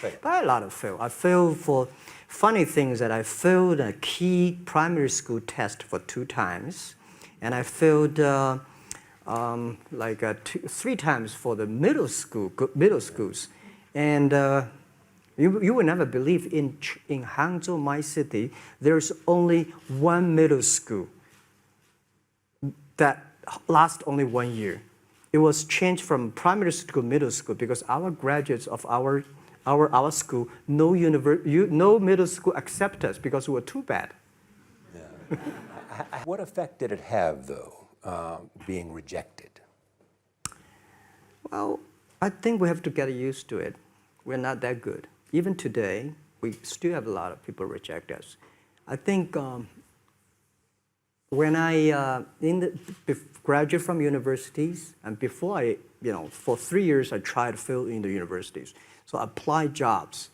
Right. But a lot of fail. I failed for funny things that I failed a key primary school test for 2 times, and I failed 3 times for the middle schools, and you will never believe in Hangzhou, my city, there's only one middle school that lasts only 1 year. It was changed from primary school to middle school because our graduates of our school, no middle school accept us because we were too bad. Yeah. What effect did it have, though, being rejected? Well, I think we have to get used to it. We're not that good. Even today, we still have a lot of people reject us. I think when I graduated from universities, and before I, for 3 years, I tried to fill in the universities. So I applied jobs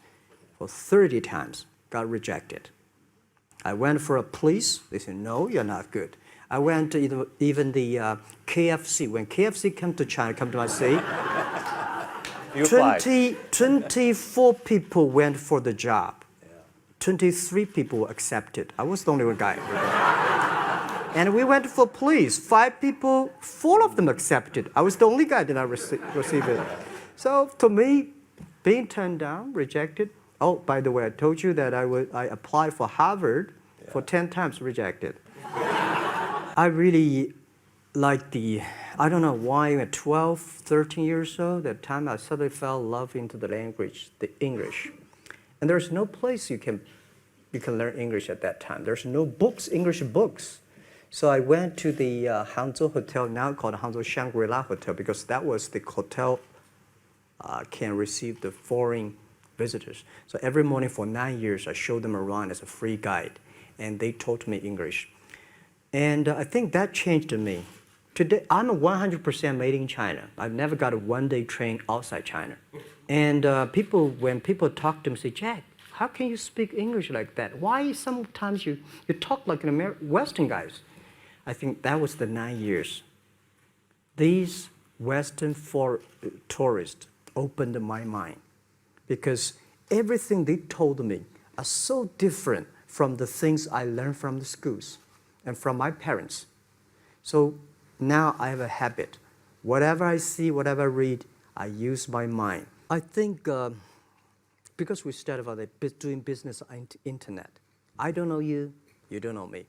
for 30 times, got rejected. I went for a police, they said, no, you're not good. I went to even the KFC. When KFC came to China, come to my city, 24 people went for the job. 23 people accepted. I was the only one guy. And we went for police. 5 people, 4 of them accepted. I was the only guy that I received it. So to me, being turned down, rejected. Oh, by the way, I told you that I applied for Harvard for 10 times, rejected. I really like I don't know why at 12, 13 years old, that time I suddenly fell in love into the language, the English. And there's no place you can learn English at that time. There's no books, English books. So I went to the Hangzhou Hotel, now called Hangzhou Shangri-La Hotel, because that was the hotel can receive the foreign visitors. So every morning for 9 years, I showed them around as a free guide, and they taught me English. And I think that changed me. Today, I'm 100% made in China. I've never got a one-day train outside China. And when people talk to me, say, Jack, how can you speak English like that? Why sometimes you talk like an Western guys? I think that was the 9 years. These Western tourists opened my mind because everything they told me are so different from the things I learned from the schools and from my parents. So now I have a habit. Whatever I see, whatever I read, I use my mind. I think because we started about doing business on the internet, I don't know you, you don't know me.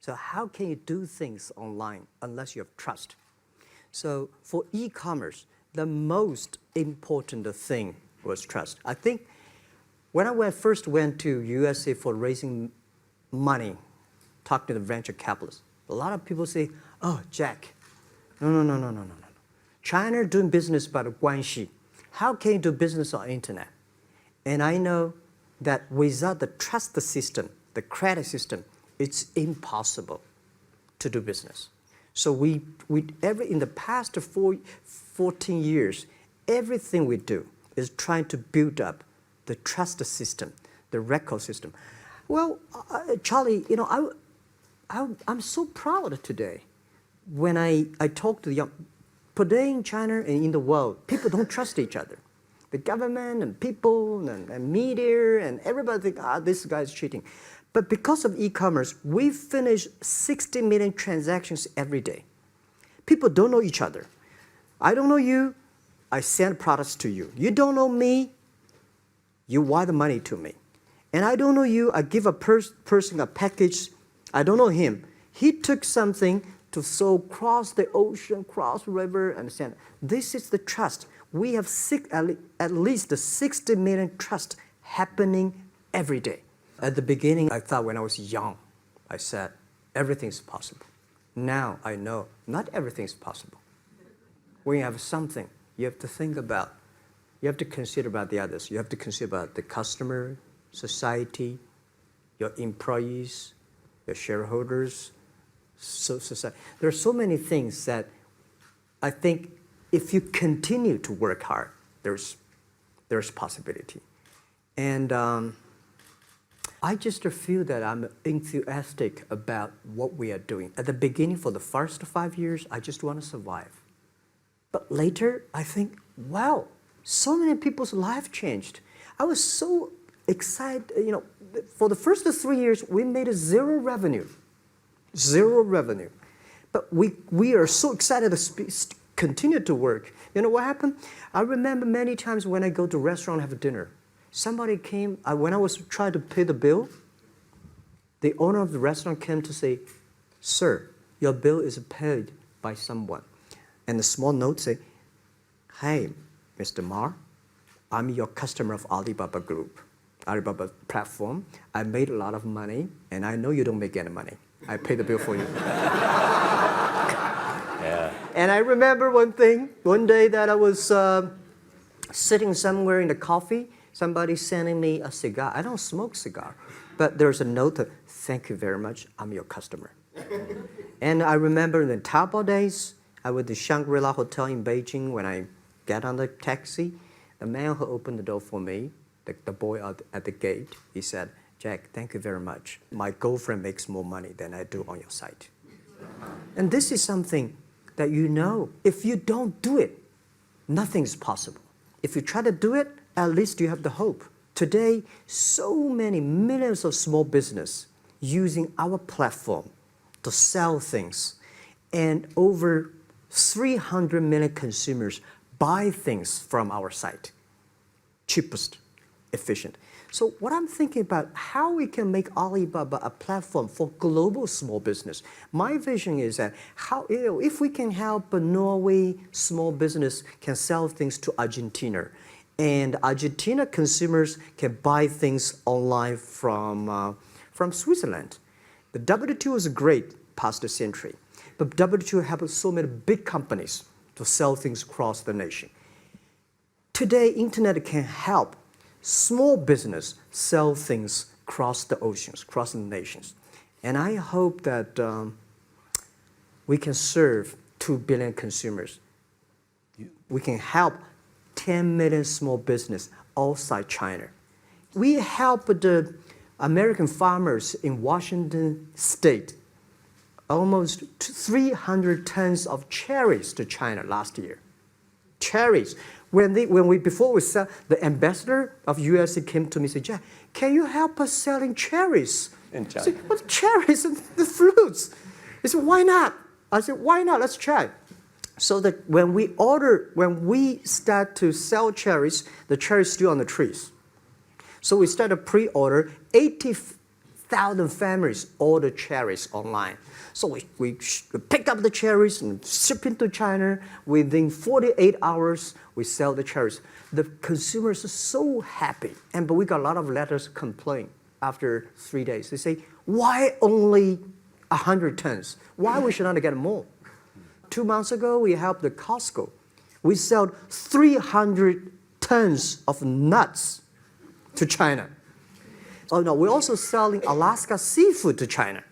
So how can you do things online unless you have trust? So for e-commerce, the most important thing was trust. I think when I first went to USA for raising money, talking to the venture capitalists, a lot of people say, oh, Jack, no. China doing business by the guanxi. How can you do business on the internet? And I know that without the trust system, the credit system, it's impossible to do business. So in the past 14 years, everything we do is trying to build up the trust system, the record system. Well, Charlie, I'm so proud today when I talk to the young. Today in China and in the world, people don't trust each other. The government and people and media and everybody think, this guy's cheating. But because of e-commerce, we finish 60 million transactions every day. People don't know each other. I don't know you, I send products to you. You don't know me, you wire the money to me. And I don't know you, I give a person a package, I don't know him. He took something to cross the ocean, cross the river, and send. This is the trust. We have at least 60 million trust happening every day. At the beginning, I thought when I was young, I said, everything's possible. Now I know not everything's possible. When you have something, you have to think about, you have to consider about the others. You have to consider about the customer, society, your employees, your shareholders, society. There are so many things that I think if you continue to work hard, there's possibility. And I just feel that I'm enthusiastic about what we are doing. At the beginning, for the first 5 years, I just want to survive. But later, I think, wow, so many people's life changed. I was so excited. For the first 3 years, we made zero revenue. Zero revenue. But we are so excited to continue to work. You know what happened? I remember many times when I go to a restaurant and have dinner, somebody came, when I was trying to pay the bill, the owner of the restaurant came to say, "Sir, your bill is paid by someone." And a small note say, "Hey, Mr. Ma, I'm your customer of Alibaba Group, Alibaba platform. I made a lot of money, and I know you don't make any money. I pay the bill for you." Yeah. And I remember one day that I was sitting somewhere in the coffee, somebody sending me a cigar. I don't smoke cigar, but there's a note, "Thank you very much, I'm your customer." And I remember in the Taobao days, I was at the Shangri-La Hotel in Beijing. When I get on the taxi, the man who opened the door for me, the boy at the gate, he said, "Jack, thank you very much. My girlfriend makes more money than I do on your site." And this is something that if you don't do it, nothing is possible. If you try to do it, at least you have the hope. Today, so many millions of small business using our platform to sell things, and over 300 million consumers buy things from our site. Cheapest, efficient. So what I'm thinking about, how we can make Alibaba a platform for global small business. My vision is that if we can help Norway small business can sell things to Argentina, and Argentina consumers can buy things online from Switzerland. The WTO is great past the century, but WTO have so many big companies to sell things across the nation. Today, internet can help small business sell things across the oceans, across the nations. And I hope that we can serve 2 billion consumers. We can help 10 million small business outside China. We helped the American farmers in Washington State almost 300 tons of cherries to China last year. Cherries. Before we sell, the ambassador of USA came to me and said, "Jack, can you help us selling cherries?" In China. I said, "What cherries and the fruits?" He said, "Why not?" I said, "Why not? Let's try." So that when we start to sell cherries, the cherries still on the trees. So we started pre-order, 80,000 families order cherries online. So we pick up the cherries and ship into China. Within 48 hours, we sell the cherries. The consumers are so happy. But we got a lot of letters complaint after 3 days. They say, "Why only 100 tons? Why we should not get more?" 2 months ago, we helped the Costco. We sold 300 tons of nuts to China. Oh no, we're also selling Alaska seafood to China.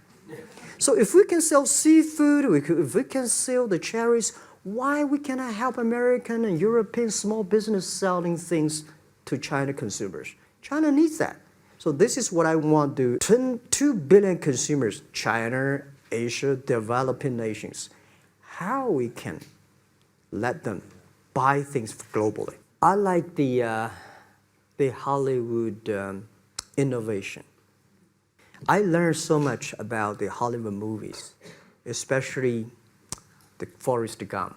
So if we can sell seafood, if we can sell the cherries, why we cannot help American and European small business selling things to China consumers? China needs that. So this is what I want to do. 2 billion consumers, China, Asia, developing nations. How we can let them buy things globally. I like the Hollywood innovation. I learned so much about the Hollywood movies, especially the Forrest Gump.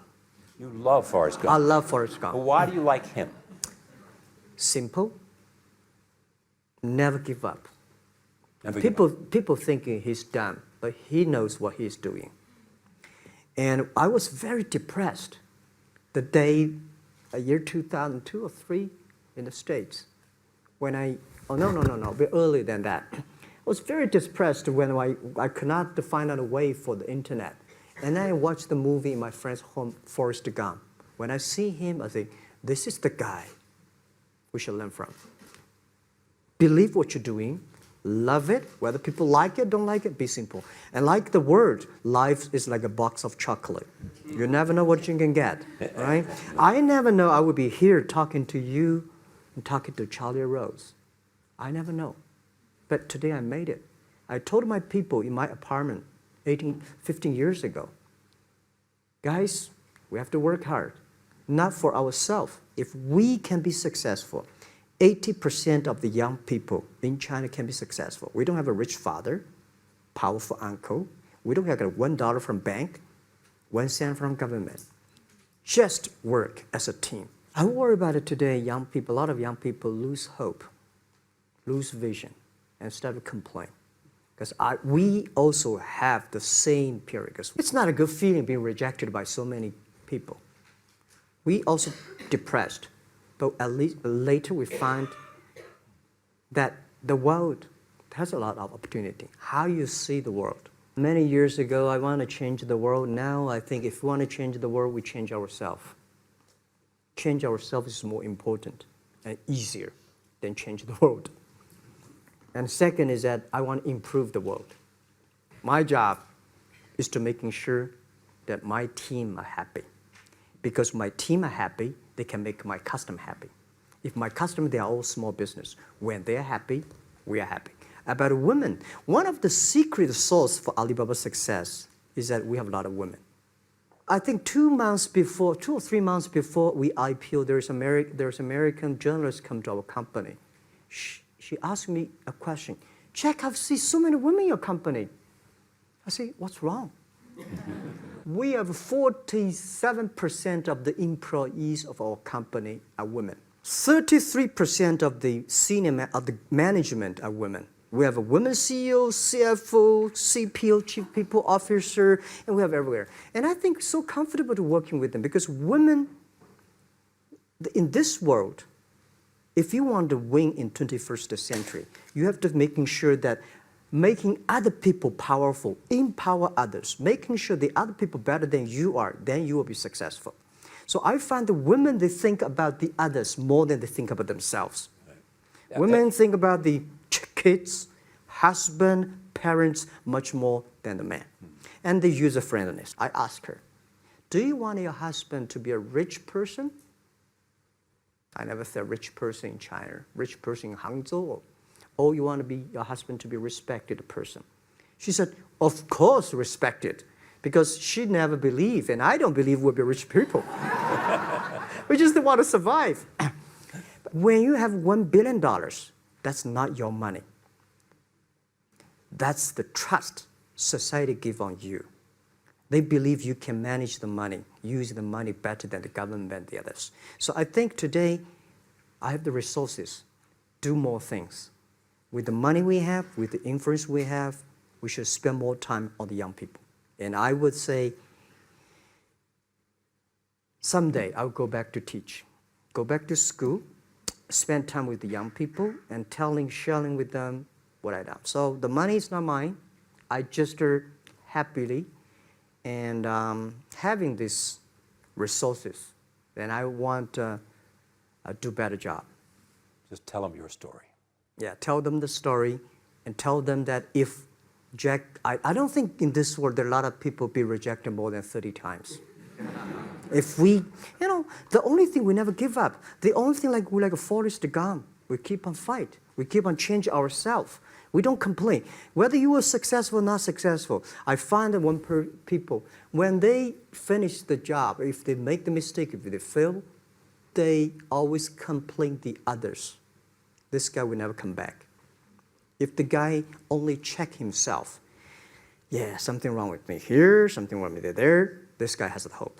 You love Forrest Gump. I love Forrest Gump. Well, why do you like him? Simple. Never give up. Never give up. People thinking he's dumb, but he knows what he's doing. And I was very depressed the day, year 2002 or 3 in the States, when a bit earlier than that. I was very depressed when I could not find out a way for the internet. And then I watched the movie in my friend's home, Forrest Gump. When I see him, I think, this is the guy we should learn from. Believe what you're doing, love it, whether people like it, don't like it, be simple. And like the word, life is like a box of chocolate. You never know what you can get, right? I never know I would be here talking to you and talking to Charlie Rose. I never know. But today I made it. I told my people in my apartment 15 years ago, guys, we have to work hard, not for ourselves. If we can be successful, 80% of the young people in China can be successful. We don't have a rich father, powerful uncle. We don't have $1 from bank, 1 cent from government. Just work as a team. I worry about it today. Young people, a lot of young people lose hope, lose vision, and start to complain. Because we also have the same period. Because it's not a good feeling being rejected by so many people. We also depressed, but at least later we find that the world has a lot of opportunity. How you see the world. Many years ago, I want to change the world. Now, I think if we want to change the world, we change ourselves. Change ourselves is more important and easier than change the world. And second is that I want to improve the world. My job is to making sure that my team are happy. Because my team are happy, they can make my customer happy. If my customer, they are all small business. When they are happy, we are happy. About women, one of the secret sauce for Alibaba's success is that we have a lot of women. I think 2 or 3 months before we IPO, there's American journalist come to our company. She asked me a question. Jack, I've seen so many women in your company. I say, what's wrong? We have 47% of the employees of our company are women. 33% of the management are women. We have a women CEO, CFO, CPO, Chief People Officer, and we have everywhere. And I think so comfortable to working with them because women, in this world, if you want to win in 21st century, you have to making sure that making other people powerful, empower others, making sure the other people better than you are, then you will be successful. So I find the women, they think about the others more than they think about themselves. Right. Yeah, women think about the kids, husband, parents, much more than the man. And the user-friendliness. I ask her, do you want your husband to be a rich person? I never said rich person in China, rich person in Hangzhou. Or you want your husband to be a respected person? She said, of course respected, because she never believed, and I don't believe we'll be rich people. We just want to survive. When you have $1 billion, that's not your money. That's the trust society gives on you. They believe you can manage the money, use the money better than the government and the others. So I think today, I have the resources, do more things. With the money we have, with the influence we have, we should spend more time on the young people. And I would say, someday I'll go back to teach, go back to school, spend time with the young people, and sharing with them what I done. So the money is not mine. I just happily and having these resources, then I want to do a better job. Just tell them your story. Yeah, tell them the story and tell them that if Jack, I don't think in this world there are a lot of people be rejected more than 30 times. If we, the only thing we never give up, the only thing we're like a Forrest Gump, we keep on fight. We keep on changing ourselves. We don't complain. Whether you are successful or not successful, I find that people, when they finish the job, if they make the mistake, if they fail, they always complain the others. This guy will never come back. If the guy only check himself, yeah, something wrong with me here, something wrong with me there, this guy has a hope.